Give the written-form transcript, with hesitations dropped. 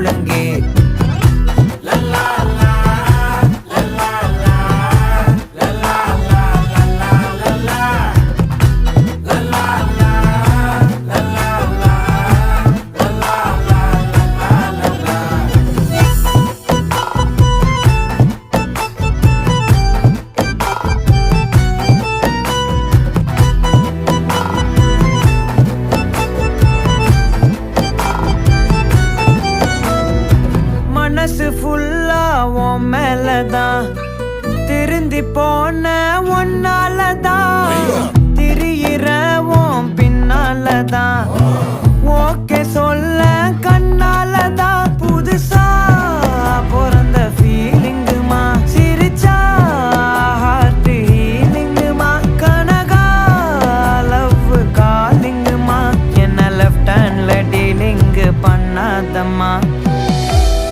முழங்கே. மனசு ஃபுல்லா உன் மேலதான், திருந்தி போன ஒன்னாலதான், திரியிற உன் பின்னாலதான், ஓகே சொல்ல கண்ணாலதான். புதுசா பிறந்த ஃபீலிங்குமா, சிரிச்சா ஹார்ட் ஹீலிங்குமா, கனகா லவ் காலிங்குமா, என்ன லெஃப்ட் ஹேண்ட்ல டீலிங் பண்ணாதம்மா.